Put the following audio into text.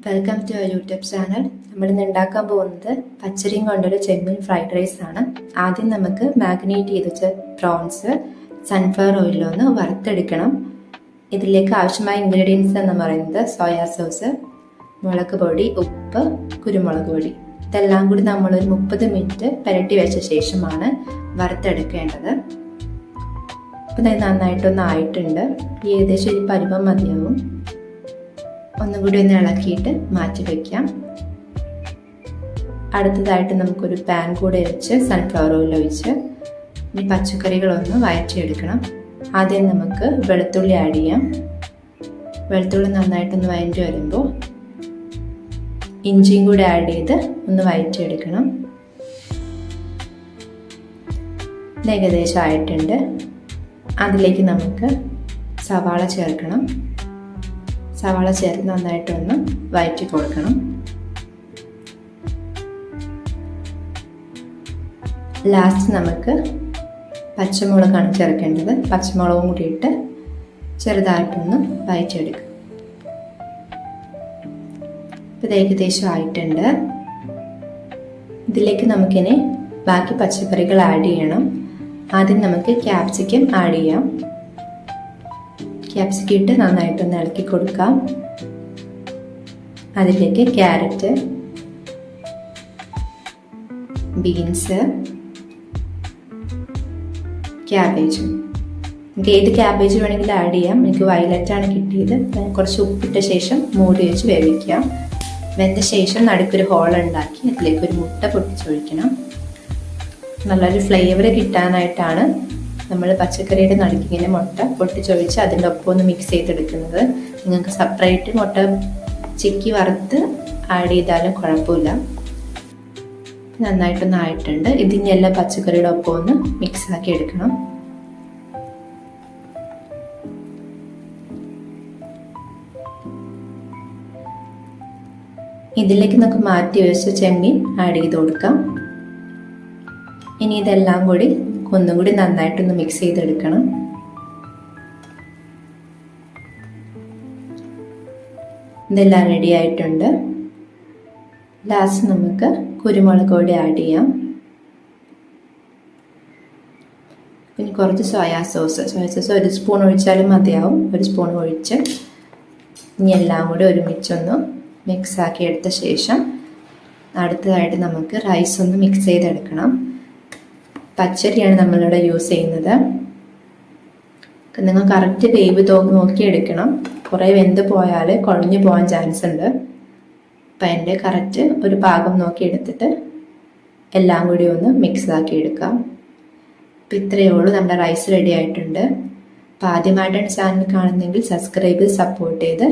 Welcome to our YouTube channel. നമ്മളിന്ന് ഉണ്ടാക്കാൻ പോകുന്നത് പച്ചരിയും കൊണ്ടൊരു ചെമ്മീൻ ഫ്രൈഡ് റൈസ് ആണ്. ആദ്യം നമുക്ക് മാഗ്നേറ്റ് ചെയ്ത് വെച്ച പ്രോൺസ് സൺഫ്ലവർ ഓയിലൊന്ന് വറുത്തെടുക്കണം. ഇതിലേക്ക് ആവശ്യമായ ഇൻഗ്രീഡിയൻസ് എന്ന് പറയുന്നത് സോയാ സോസ്, മുളക് പൊടി, ഉപ്പ്, കുരുമുളക് പൊടി. ഇതെല്ലാം കൂടി നമ്മളൊരു 30 മിനിറ്റ് പുരട്ടി വെച്ച ശേഷമാണ് വറുത്തെടുക്കേണ്ടത്. അപ്പം ഇത് നന്നായിട്ടൊന്ന് ആയിട്ടുണ്ട്. ഏകദേശം ഒരു പരുവം മതിയാവും. ഒന്നും കൂടി ഒന്ന് ഇളക്കിയിട്ട് മാറ്റി വയ്ക്കാം. അടുത്തതായിട്ട് നമുക്കൊരു പാൻ കൂടെ വെച്ച് സൺഫ്ലവർ ഓയിൽ ഒഴിച്ച് ഇനി പച്ചക്കറികളൊന്ന് വഴറ്റിയെടുക്കണം. ആദ്യം നമുക്ക് വെളുത്തുള്ളി ആഡ് ചെയ്യാം. വെളുത്തുള്ളി നന്നായിട്ടൊന്ന് വഴറ്റി വരുമ്പോൾ ഇഞ്ചിയും കൂടെ ആഡ് ചെയ്ത് ഒന്ന് വഴറ്റിയെടുക്കണം. ഇത് ഏകദേശം ആയിട്ടുണ്ട്. അതിലേക്ക് നമുക്ക് സവാള ചേർക്കണം. സവാള ചേർത്ത് നന്നായിട്ടൊന്ന് വഴറ്റി കൊടുക്കണം. ലാസ്റ്റ് നമുക്ക് പച്ചമുളകാണ് ചേർക്കേണ്ടത്. പച്ചമുളകും കൂടി ഇട്ട് ചെറുതായിട്ടൊന്ന് വഴറ്റിയെടുക്കും. ഇത് ഏകദേശം ആയിട്ടുണ്ട്. ഇതിലേക്ക് നമുക്കിനി ബാക്കി പച്ചക്കറികൾ ആഡ് ചെയ്യണം. ആദ്യം നമുക്ക് ക്യാപ്സിക്കം ആഡ് ചെയ്യാം. ക്യാപ്സിക്കം ഇട്ട് നന്നായിട്ടൊന്ന് ഇളക്കി കൊടുക്കാം. അതിലേക്ക് ക്യാരറ്റ്, ബീൻസ്, ക്യാബേജ്. നമുക്ക് ഏത് ക്യാബേജ് വേണമെങ്കിലും ആഡ് ചെയ്യാം. എനിക്ക് വയലറ്റാണ് കിട്ടിയത്. കുറച്ച് ഉപ്പിട്ട ശേഷം മൂടി വെച്ച് വേവിക്കാം. വെന്ത ശേഷം നടുക്കൊരു ഹോൾ ഉണ്ടാക്കി അതിലേക്ക് ഒരു മുട്ട പൊട്ടിച്ചൊഴിക്കണം. നല്ലൊരു ഫ്ലേവർ കിട്ടാനായിട്ടാണ് നമ്മൾ പച്ചക്കറിയുടെ നടുക്ക് ഇങ്ങനെ മുട്ട പൊട്ടിച്ചൊഴിച്ച് അതിൻ്റെ ഒപ്പം ഒന്ന് മിക്സ് ചെയ്തെടുക്കുന്നത്. നിങ്ങൾക്ക് സെപ്പറേറ്റ് മുട്ട ചിക്കി വറുത്ത് ആഡ് ചെയ്താലും കുഴപ്പമില്ല. നന്നായിട്ടൊന്ന് ആയിട്ടുണ്ട്. ഇതിന് എല്ലാ പച്ചക്കറിയുടെ ഒപ്പം ഒന്ന് മിക്സ് ആക്കി എടുക്കണം. ഇതിലേക്ക് നമുക്ക് മാറ്റി വെച്ച ചെമ്മീൻ ആഡ് ചെയ്ത് കൊടുക്കാം. ഇനി ഇതെല്ലാം കൂടി ഒന്നും കൂടി നന്നായിട്ടൊന്ന് മിക്സ് ചെയ്തെടുക്കണം. ഇതെല്ലാം റെഡി ആയിട്ടുണ്ട്. ലാസ്റ്റ് നമുക്ക് കുരുമുളക് പൊടി ആഡ് ചെയ്യാം. പിന്നെ കുറച്ച് സോയാ സോസ് ഒരു സ്പൂൺ ഒഴിച്ചാലും മതിയാവും. ഒരു സ്പൂൺ ഒഴിച്ച് ഇനി എല്ലാം കൂടി ഒരുമിച്ചൊന്ന് മിക്സ് ആക്കി എടുത്ത ശേഷം അടുത്തതായിട്ട് നമുക്ക് റൈസ് ഒന്ന് മിക്സ് ചെയ്തെടുക്കണം. പച്ചരിയാണ് നമ്മളിവിടെ യൂസ് ചെയ്യുന്നത്. നിങ്ങൾ കറക്റ്റ് വേവ് നോക്കി എടുക്കണം. കുറേ വെന്ത് പോയാൽ കുഴഞ്ഞു പോകാൻ ചാൻസ് ഉണ്ട്. അപ്പം എൻ്റെ കറക്റ്റ് ഒരു പാകം നോക്കി എടുത്തിട്ട് എല്ലാം കൂടി ഒന്ന് മിക്സ് ആക്കി എടുക്കാം. അപ്പം ഇത്രയേ ഉള്ളൂ. നമ്മുടെ റൈസ് റെഡി ആയിട്ടുണ്ട്. അപ്പം ആദ്യമായിട്ടാണ് ചാനൽ കാണുന്നതെങ്കിൽ സബ്സ്ക്രൈബ് സപ്പോർട്ട് ചെയ്ത്